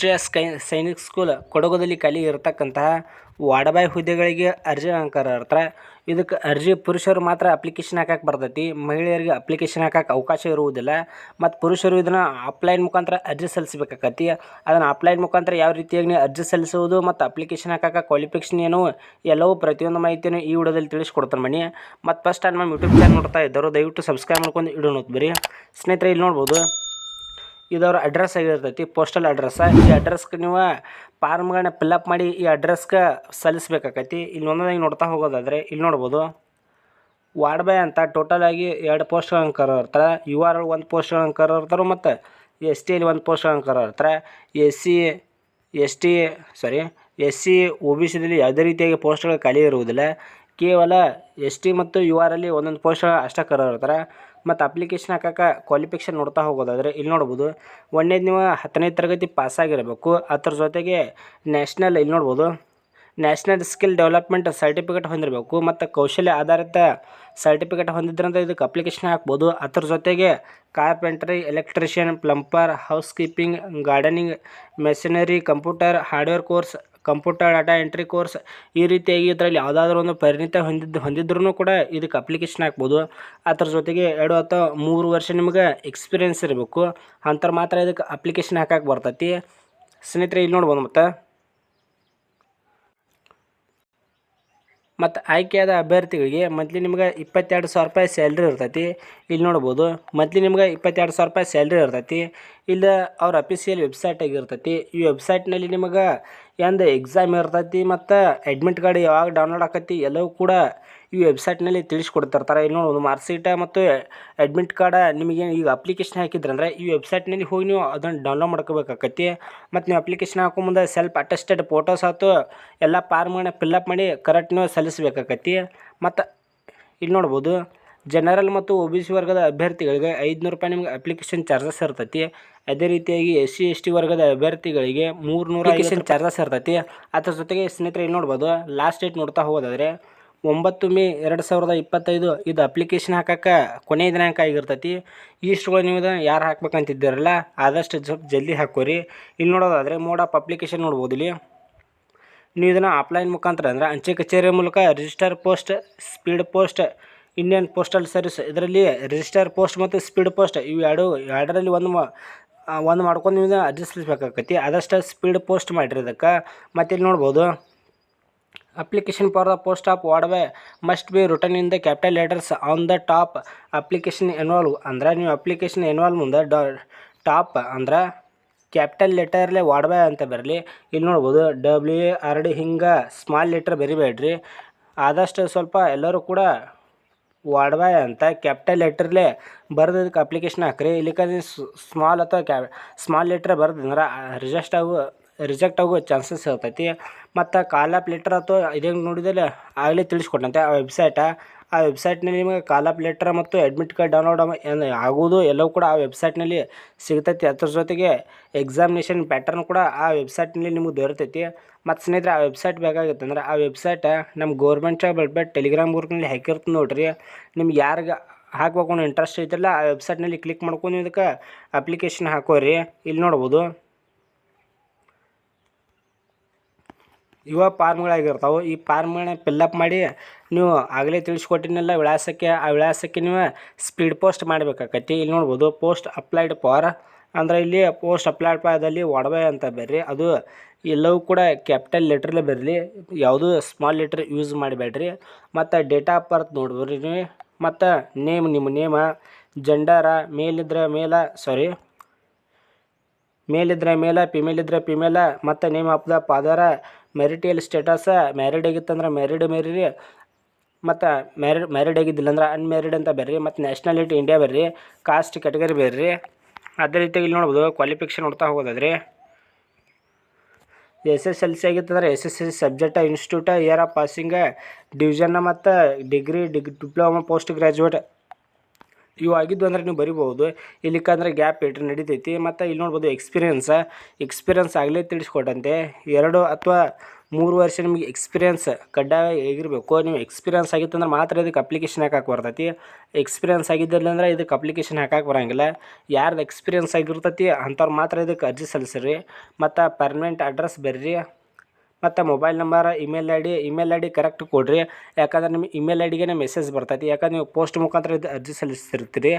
ರಾಷ್ಟ್ರೀಯ ಸೈನಿಕ ಸ್ಕೂಲ್ ಕೊಡಗುದಲ್ಲಿ ಖಾಲಿ ಇರತಕ್ಕಂತಹ ವಾರ್ಡ್‌ಬಾಯ್ ಹುದ್ದೆಗಳಿಗೆ ಅರ್ಜಿ ಕರೆದಿರ್ತಾರೆ. ಇದಕ್ಕೆ ಅರ್ಜಿ ಪುರುಷರು ಮಾತ್ರ ಅಪ್ಲಿಕೇಶನ್ ಹಾಕಕ್ಕೆ ಬರ್ತೈತಿ. ಮಹಿಳೆಯರಿಗೆ ಅಪ್ಲಿಕೇಶನ್ ಹಾಕಕ್ಕೆ ಅವಕಾಶ ಇರುವುದಿಲ್ಲ. ಮತ್ತು ಪುರುಷರು ಇದನ್ನು ಆಫ್ಲೈನ್ ಮುಖಾಂತರ ಅರ್ಜಿ ಸಲ್ಲಿಸಬೇಕಾಗತಿ. ಅದನ್ನು ಆಫ್ಲೈನ್ ಮುಖಾಂತರ ಯಾವ ರೀತಿಯಾಗಿ ಅರ್ಜಿ ಸಲ್ಲಿಸುವುದು ಮತ್ತು ಅಪ್ಲಿಕೇಶನ್ ಹಾಕಕ್ಕೆ ಕ್ವಾಲಿಫಿಕೇಷನ್ ಏನು ಎಲ್ಲವೂ ಪ್ರತಿಯೊಂದು ಮಾಹಿತಿಯನ್ನು ಈ ವಿಡಿಯೋದಲ್ಲಿ ತಿಳಿಸ್ಕೊಡ್ತಾರೆ ಬನ್ನಿ. ಮತ್ತು ಫಸ್ಟ್ ಟೈಮ್ ನಮ್ಮ ಯೂಟ್ಯೂಬ್ ಚಾನಲ್ ನೋಡ್ತಾ ಇದ್ದರು ದಯವಿಟ್ಟು ಸಬ್ಸ್ಕ್ರೈಬ್ ಮಾಡ್ಕೊಂಡು ವಿಡಿಯೋ ನೋಡ್ಬರಿ. ಸ್ನೇಹಿತರೆ, ಇಲ್ಲಿ ನೋಡ್ಬೋದು ಇದವ್ರ ಅಡ್ರೆಸ್ ಆಗಿರ್ತೈತಿ, ಪೋಸ್ಟಲ್ ಅಡ್ರೆಸ್. ಈ ಅಡ್ರೆಸ್ಗೆ ನೀವು ಫಾರ್ಮ್ಗಳನ್ನ ಫಿಲ್ಅಪ್ ಮಾಡಿ ಈ ಅಡ್ರೆಸ್ಗೆ ಸಲ್ಲಿಸ್ಬೇಕಾಕೈತಿ. ಇಲ್ಲಿ ಒಂದೊಂದಾಗಿ ನೋಡ್ತಾ ಹೋಗೋದಾದರೆ ಇಲ್ಲಿ ನೋಡ್ಬೋದು ವಾರ್ಡ್-ಬಾಯ್ ಅಂತ ಟೋಟಲ್ ಆಗಿ 2 ಪೋಸ್ಟ್ಗಳನ್ನು ಕರೆದಿರ್ತಾರೆ. URL 1 ಪೋಸ್ಟ್ಗಳನ್ನು ಕರೆದಿರ್ತಾರೆ ಮತ್ತು STಯಲ್ಲಿ 1 ಪೋಸ್ಟ್ಗಳನ್ನು ಕರೆದಿರ್ತಾರೆ. SC OBCದಲ್ಲಿ ಯಾವುದೇ ರೀತಿಯಾಗಿ ಪೋಸ್ಟ್ಗಳು ಖಾಲಿ ಇರುವುದಿಲ್ಲ. ಕೇವಲ ST ಮತ್ತು URL ಒಂದೊಂದು ಪೋಸ್ಟ್ ಅಷ್ಟೇ ಕರೆದಿರ್ತಾರೆ. ಮತ್ತು ಅಪ್ಲಿಕೇಶನ್ ಹಾಕಕ್ಕೆ ಕ್ವಾಲಿಫಿಕೇಷನ್ ನೋಡ್ತಾ ಹೋಗೋದಾದರೆ ಇಲ್ಲಿ ನೋಡ್ಬೋದು ಒಂದನೇದು ನೀವು 10ನೇ ತರಗತಿ ಪಾಸಾಗಿರಬೇಕು. ಅದ್ರ ಜೊತೆಗೆ ಇಲ್ಲಿ ನೋಡ್ಬೋದು ನ್ಯಾಷನಲ್ ಸ್ಕಿಲ್ ಡೆವಲಪ್ಮೆಂಟ್ ಸರ್ಟಿಫಿಕೇಟ್ ಹೊಂದಿರಬೇಕು ಮತ್ತು ಕೌಶಲ್ಯ ಆಧಾರಿತ ಸರ್ಟಿಫಿಕೇಟ್ ಹೊಂದಿದ್ರಂತ ಇದಕ್ಕೆ ಅಪ್ಲಿಕೇಶನ್ ಹಾಕ್ಬೋದು. ಅದ್ರ ಜೊತೆಗೆ carpentry, electrician, plumber, house keeping, gardening, machinery, computer hardware course, computer data entry course ಈ ರೀತಿಯಾಗಿ ಇದರಲ್ಲಿ ಯಾವುದಾದ್ರೂ ಒಂದು ಪರಿಣಿತಿ ಹೊಂದಿದ್ರೂ ಕೂಡ ಇದಕ್ಕೆ ಅಪ್ಲಿಕೇಶನ್ ಹಾಕ್ಬೋದು. ಅದ್ರ ಜೊತೆಗೆ 2 ಅಥವಾ 3 ವರ್ಷ ನಿಮ್ಗೆ ಎಕ್ಸ್ಪೀರಿಯೆನ್ಸ್ ಇರಬೇಕು. ಅಂಥವ್ರು ಮಾತ್ರ ಇದಕ್ಕೆ ಅಪ್ಲಿಕೇಶನ್ ಹಾಕಕ್ಕೆ ಬರ್ತೈತಿ. ಸ್ನೇಹಿತರೆ, ಇಲ್ಲಿ ನೋಡ್ಬೋದು ಮತ್ತು ಆಯ್ಕೆಯಾದ ಅಭ್ಯರ್ಥಿಗಳಿಗೆ ಮಂತ್ಲಿ ನಿಮ್ಗೆ 22,000 ರೂಪಾಯಿ ಸ್ಯಾಲ್ರಿ ಇರ್ತೈತಿ. ಇಲ್ಲಿ ನೋಡ್ಬೋದು ಮಂತ್ಲಿ ನಿಮ್ಗೆ 22,000 ರೂಪಾಯಿ ಸ್ಯಾಲ್ರಿ ಇರ್ತೈತಿ. ಇಲ್ಲಿ ಅವ್ರ ಅಫಿಷಿಯಲ್ ವೆಬ್ಸೈಟ್ ಆಗಿರ್ತೈತಿ. ಈ ವೆಬ್ಸೈಟ್ನಲ್ಲಿ ನಿಮಗೆ ಒಂದು ಎಕ್ಸಾಮ್ ಇರ್ತೈತಿ ಮತ್ತು ಅಡ್ಮಿಟ್ ಕಾರ್ಡ್ ಯಾವಾಗ ಡೌನ್ಲೋಡ್ ಆಕೈತಿ ಎಲ್ಲವೂ ಕೂಡ ಈ ವೆಬ್ಸೈಟ್ನಲ್ಲಿ ತಿಳಿಸ್ಕೊಡ್ತಿರ್ತಾರೆ. ಇಲ್ಲಿ ನೋಡ್ಬೋದು ಮಾರ್ಕ್ ಶೀಟ ಮತ್ತು ಅಡ್ಮಿಟ್ ಕಾರ್ಡ ನಿಮಗೆ ಈಗ ಅಪ್ಲಿಕೇಶನ್ ಹಾಕಿದ್ರಂದ್ರೆ ಈ ವೆಬ್ಸೈಟ್ನಲ್ಲಿ ಹೋಗಿ ನೀವು ಅದನ್ನು ಡೌನ್ಲೋಡ್ ಮಾಡ್ಕೋಬೇಕಾಕತಿ. ಮತ್ತು ನೀವು ಅಪ್ಲಿಕೇಶನ್ ಹಾಕೋ ಮುಂದೆ ಸೆಲ್ಫ್ ಅಟೆಸ್ಟೆಡ್ ಫೋಟೋಸ್ ಆಯ್ತು ಎಲ್ಲ ಫಾರ್ಮ್ಗಳನ್ನ ಫಿಲ್ಅಪ್ ಮಾಡಿ ಕರೆಕ್ಟ್ ನೀವು ಸಲ್ಲಿಸಬೇಕಾಕತಿ. ಮತ್ತು ಇಲ್ಲಿ ನೋಡ್ಬೋದು ಜನರಲ್ ಮತ್ತು OBC ವರ್ಗದ ಅಭ್ಯರ್ಥಿಗಳಿಗೆ 500 ರೂಪಾಯಿ ನಿಮ್ಗೆ ಅಪ್ಲಿಕೇಶನ್ ಚಾರ್ಜಸ್ ಇರ್ತೈತಿ. ಅದೇ ರೀತಿಯಾಗಿ SC ST ವರ್ಗದ ಅಭ್ಯರ್ಥಿಗಳಿಗೆ 300 ಅಪ್ಲಿಕೇಶನ್ ಚಾರ್ಜಸ್ ಇರ್ತೈತಿ. ಅದ್ರ ಜೊತೆಗೆ ಸ್ನೇಹಿತರೆ ಇಲ್ಲಿ ನೋಡ್ಬೋದು ಲಾಸ್ಟ್ ಡೇಟ್ ನೋಡ್ತಾ ಹೋಗೋದಾದರೆ 9 ಮೇ 2025 ಇದು ಅಪ್ಲಿಕೇಶನ್ ಹಾಕಕ್ಕೆ ಕೊನೆಯ ದಿನಾಂಕ ಆಗಿರ್ತೈತಿ. ಇಷ್ಟುಗಳು ನೀವು ಯಾರು ಹಾಕ್ಬೇಕಂತಿದ್ದೀರಲ್ಲ ಆದಷ್ಟು ಜಲ್ದಿ ಹಾಕೋರಿ. ಇಲ್ಲಿ ನೋಡೋದಾದರೆ ಮೋಡ್ ಆಫ್ ಅಪ್ಲಿಕೇಶನ್ ನೋಡ್ಬೋದು. ಇಲ್ಲಿ ನೀವು ಇದನ್ನು ಆಫ್ಲೈನ್ ಮುಖಾಂತರ ಅಂದರೆ ಅಂಚೆ ಕಚೇರಿಯ ಮೂಲಕ register post, speed post, Indian postal service ಇದರಲ್ಲಿ ರಿಜಿಸ್ಟರ್ ಪೋಸ್ಟ್ ಮತ್ತು ಸ್ಪೀಡ್ ಪೋಸ್ಟ್ ಇವು ಎರಡರಲ್ಲಿ ಒಂದು ಮಾಡ್ಕೊಂಡು ನೀವು ಅರ್ಜಿ ಸಲ್ಲಿಸಬೇಕಾಕತಿ. ಆದಷ್ಟು ಸ್ಪೀಡ್ ಪೋಸ್ಟ್ ಮಾಡಿರಿ ಇದಕ್ಕೆ. ಮತ್ತು ಇಲ್ಲಿ ನೋಡ್ಬೋದು application for the post of ward boy must be written in the capital letters on the top application envelope. ಅಂದ್ರೆ ನೀವು ಅಪ್ಲಿಕೇಶನ್ ಎನ್ವಾಲ್ವ್ ಮುಂದೆ ಟಾಪ್ ಅಂದ್ರೆ ಕ್ಯಾಪಿಟಲ್ ಲೆಟರ್ಲೆ ವಾರ್ಡ್-ಬಾಯ್ ಅಂತ ಬರಲಿ. ಇಲ್ಲಿ ನೋಡ್ಬೋದು WARD ಹಿಂಗೆ ಸ್ಮಾಲ್ ಲೆಟರ್ ಬರಿಬೇಡ್ರಿ. ಆದಷ್ಟು ಸ್ವಲ್ಪ ಎಲ್ಲರೂ ಕೂಡ ವಾರ್ಡ್-ಬಾಯ್ ಅಂತ ಕ್ಯಾಪಿಟಲ್ ಲೆಟರ್ಲೆ ಬರೆದಕ್ಕೆ ಅಪ್ಲಿಕೇಶನ್ ಹಾಕ್ರಿ. ಇಲ್ಲಿಕಂದ್ರೆ ಸ್ಮಾಲ್ ಅಥವಾ ಸ್ಮಾಲ್ ಲೆಟರ್ ಬರೆದಂದ್ರೆ ರಿಜೆಕ್ಟ್ ಆಗೋ ಚಾನ್ಸಸ್ ಇರ್ತೈತಿ. ಮತ್ತು ಕಾಲ್ ಆಫ್ ಲೆಟರ್ ಅಥವಾ ಇದೇ ನೋಡಿದಲ್ಲಿ ಆಗಲೇ ತಿಳಿಸ್ಕೊಟ್ಟಂತೆ ಆ ವೆಬ್ಸೈಟ್ನಲ್ಲಿ ನಿಮಗೆ ಕಾಲ್ ಆಫ್ ಲೆಟರ್ ಮತ್ತು ಅಡ್ಮಿಟ್ ಕಾರ್ಡ್ ಡೌನ್ಲೋಡ್ ಆಗೋದು ಎಲ್ಲವೂ ಕೂಡ ಆ ವೆಬ್ಸೈಟ್ನಲ್ಲಿ ಸಿಗ್ತೈತಿ. ಅದ್ರ ಜೊತೆಗೆ ಎಕ್ಸಾಮಿನೇಷನ್ ಪ್ಯಾಟರ್ನ್ ಕೂಡ ಆ ವೆಬ್ಸೈಟ್ನಲ್ಲಿ ನಿಮಗೆ ದೊರೆತೈತಿ. ಮತ್ತು ಸ್ನೇಹಿತರೆ, ಆ ವೆಬ್ಸೈಟ್ ಬೇಕಾಗಿತ್ತು ಅಂದ್ರೆ ಆ ವೆಬ್ಸೈಟ್ ನಮ್ಮ ಗೌರ್ಮೆಂಟ್ ಜಾಬ್ ಟೆಲಿಗ್ರಾಮ್ ಗ್ರೂಪ್ನಲ್ಲಿ ಹಾಕಿರ್ತದೆ ನೋಡ್ರಿ. ನಿಮ್ಗೆ ಯಾರಿಗೆ ಹಾಕ್ಬೇಕು ಅನ್ನೋ ಇಂಟ್ರೆಸ್ಟ್ ಐತಿಲ್ಲ ಆ ವೆಬ್ಸೈಟ್ನಲ್ಲಿ ಕ್ಲಿಕ್ ಮಾಡ್ಕೊಂಡು ಇದಕ್ಕೆ ಅಪ್ಲಿಕೇಶನ್ ಹಾಕೋರಿ. ಇಲ್ಲಿ ನೋಡ್ಬೋದು ಇವ ಫಾರ್ಮ್ಗಳಾಗಿರ್ತಾವೆ. ಈ ಫಾರ್ಮ್ಗಳನ್ನ ಫಿಲ್ಅಪ್ ಮಾಡಿ ನೀವು ಆಗಲೇ ತಿಳಿಸ್ಕೊಟ್ಟಿನಲ್ಲ ವಿಳಾಸಕ್ಕೆ, ಆ ವಿಳಾಸಕ್ಕೆ ನೀವು ಸ್ಪೀಡ್ ಪೋಸ್ಟ್ ಮಾಡಬೇಕಾಕತಿ. ಇಲ್ಲಿ ನೋಡ್ಬೋದು ಪೋಸ್ಟ್ ಅಪ್ಲೈಡ್ ಫಾರ್ ಅಂದರೆ ಇಲ್ಲಿ ಪೋಸ್ಟ್ ಅಪ್ಲೈಡ್ ಫಾರ್ದಲ್ಲಿ ವಾರ್ಡ್-ಬಾಯ್ ಅಂತ ಬರ್ರಿ. ಅದು ಎಲ್ಲವೂ ಕೂಡ ಕ್ಯಾಪಿಟಲ್ ಲೆಟ್ರಲ್ಲೇ ಬರಲಿ, ಯಾವುದೂ ಸ್ಮಾಲ್ ಲೆಟ್ರ್ ಯೂಸ್ ಮಾಡಬೇಡ್ರಿ. ಮತ್ತು ಡೇಟ್ ಆಫ್ ಬರ್ತ್ ನೋಡ್ಬೋರಿ ನೀವು. ಮತ್ತು ನಿಮ್ಮ ನೇಮ, ಜೆಂಡರ ಮೇಲಿದ್ರೆ ಮೇಲ, ಫಿಮೇಲ್ ಇದ್ರೆ ಫಿಮೇಲ, ಮತ್ತು name of the father, marital status married ಆಗಿತ್ತಂದ್ರೆ ಮ್ಯಾರಿಡ್ ಮೇರಿರಿ, ಮತ್ತು ಮ್ಯಾರಿಡ್ ಆಗಿದ್ದಿಲ್ಲ ಅಂದ್ರೆ ಅನ್ಮ್ಯಾರಿಡ್ ಅಂತ ಬರ್ರಿ. ಮತ್ತು ನ್ಯಾಷನಾಲಿಟಿ ಇಂಡಿಯಾ ಬರ್ರಿ, ಕಾಸ್ಟ್ ಕ್ಯಾಟಗರಿ ಬರ್ರಿ. ಅದೇ ರೀತಿಯಾಗಿ ಇಲ್ಲಿ ನೋಡ್ಬೋದು ಕ್ವಾಲಿಫಿಕೇಷನ್ ನೋಡ್ತಾ ಹೋಗೋದಾದರೆ SSLC ಆಗಿತ್ತಂದ್ರೆ SSLC subject, institute, year of passing, division ಮತ್ತು ಡಿಗ್ರಿ, ಡಿಪ್ಲೊಮಾ, ಪೋಸ್ಟ್ ಗ್ರ್ಯಾಜುಯೇಟ್ ಇವು ಆಗಿದ್ದು ಅಂದರೆ ನೀವು ಬರಿಬೋದು. ಇಲ್ಲಿಕ್ಕಂದ್ರೆ ಗ್ಯಾಪ್ ಇಟ್ಟರೆ ನಡಿತೈತಿ. ಮತ್ತು ಇಲ್ಲಿ ನೋಡ್ಬೋದು ಎಕ್ಸ್ಪೀರಿಯನ್ಸ್ ಆಗಲೇ ತಿಳಿಸ್ಕೊಟ್ಟಂತೆ 2 ಅಥವಾ 3 ವರ್ಷ ನಿಮಗೆ ಎಕ್ಸ್ಪೀರಿಯನ್ಸ್ ಕಡ್ಡಾಯ ಆಗಿರಬೇಕು. ನೀವು ಎಕ್ಸ್ಪೀರಿಯನ್ಸ್ ಆಗಿತ್ತಂದ್ರೆ ಮಾತ್ರ ಇದಕ್ಕೆ ಅಪ್ಲಿಕೇಶನ್ ಹಾಕಕ್ಕೆ ಬರ್ತೈತಿ. ಎಕ್ಸ್ಪೀರಿಯನ್ಸ್ ಆಗಿದ್ದಿಲ್ಲ ಅಂದ್ರೆ ಇದಕ್ಕೆ ಅಪ್ಲಿಕೇಶನ್ ಹಾಕಕ್ಕೆ ಬರೋಂಗಿಲ್ಲ. ಯಾರ್ದು ಎಕ್ಸ್ಪೀರಿಯನ್ಸ್ ಆಗಿರ್ತೈತಿ ಅಂಥವ್ರು ಮಾತ್ರ ಇದಕ್ಕೆ ಅರ್ಜಿ ಸಲ್ಲಿಸ್ರಿ. ಮತ್ತು ಪರ್ಮನೆಂಟ್ ಅಡ್ರೆಸ್ ಬರ್ರಿ. ಮತ್ತು mobile number, email I D correct ಕೊಡಿರಿ. ಯಾಕಂದ್ರೆ ನಿಮ್ಮ ಇಮೇಲ್ ಐ ಡಿಗೆ ಮೆಸೇಜ್ ಬರ್ತೈತಿ. ಯಾಕಂದ್ರೆ ನೀವು ಪೋಸ್ಟ್ ಮುಖಾಂತರ ಇದು ಅರ್ಜಿ ಸಲ್ಲಿಸ್ತಿರ್ತೀರಿ.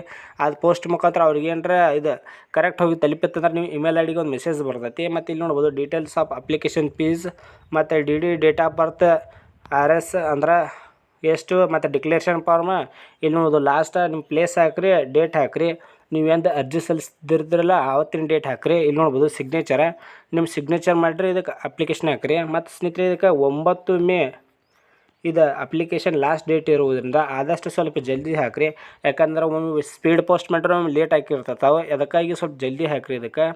ಅದು ಪೋಸ್ಟ್ ಮುಖಾಂತರ ಅವ್ರಿಗೆ ಏನರ ಇದು ಕರೆಕ್ಟ್ ಹೋಗಿ ತಲುಪಿತ್ತಂದ್ರೆ ನೀವು ಇಮೇಲ್ ಐ ಡಿಗೆ ಒಂದು ಮೆಸೇಜ್ ಬರ್ತೈತಿ. ಮತ್ತು ಇಲ್ಲಿ ನೋಡ್ಬೋದು ಡೀಟೇಲ್ಸ್ ಆಫ್ ಅಪ್ಲಿಕೇಶನ್ ಫೀಸ್ ಮತ್ತು ಡೇಟ್ ಆಫ್ ಬರ್ತ್, RS ಅಂದ್ರೆ ಎಷ್ಟು, ಮತ್ತು ಡಿಕ್ಲೇರೇಷನ್ ಫಾರ್ಮ್. ಇಲ್ಲಿ ನೋಡ್ಬೋದು ಲಾಸ್ಟ್ ನಿಮ್ಮ ಪ್ಲೇಸ್ ಹಾಕಿರಿ, ಡೇಟ್ ಹಾಕಿರಿ. ನೀವು ಎಂದು ಅರ್ಜಿ ಸಲ್ಲಿಸ್ತಿರ್ತೀರಲ್ಲ ಆವತ್ತಿನ ಡೇಟ್ ಹಾಕಿರಿ. ಇಲ್ಲಿ ನೋಡ್ಬೋದು ನಿಮ್ಮ ಸಿಗ್ನೇಚರ್ ಮಾಡಿರಿ ಇದಕ್ಕೆ ಅಪ್ಲಿಕೇಶನ್ ಹಾಕಿರಿ. ಮತ್ತು ಸ್ನೇಹಿತರೆ ಇದಕ್ಕೆ 9 ಮೇ ಇದು ಅಪ್ಲಿಕೇಶನ್ ಲಾಸ್ಟ್ ಡೇಟ್ ಇರುವುದರಿಂದ ಆದಷ್ಟು ಸ್ವಲ್ಪ ಜಲ್ದಿ ಹಾಕಿರಿ. ಯಾಕಂದ್ರೆ ಒಮ್ಮೆ ಸ್ಪೀಡ್ ಪೋಸ್ಟ್ ಮಾಡಿದ್ರೆ ಒಮ್ಮೆ ಲೇಟ್ ಹಾಕಿರ್ತವೆ. ಅದಕ್ಕಾಗಿ ಸ್ವಲ್ಪ ಜಲ್ದಿ ಹಾಕಿರಿ ಇದಕ್ಕೆ.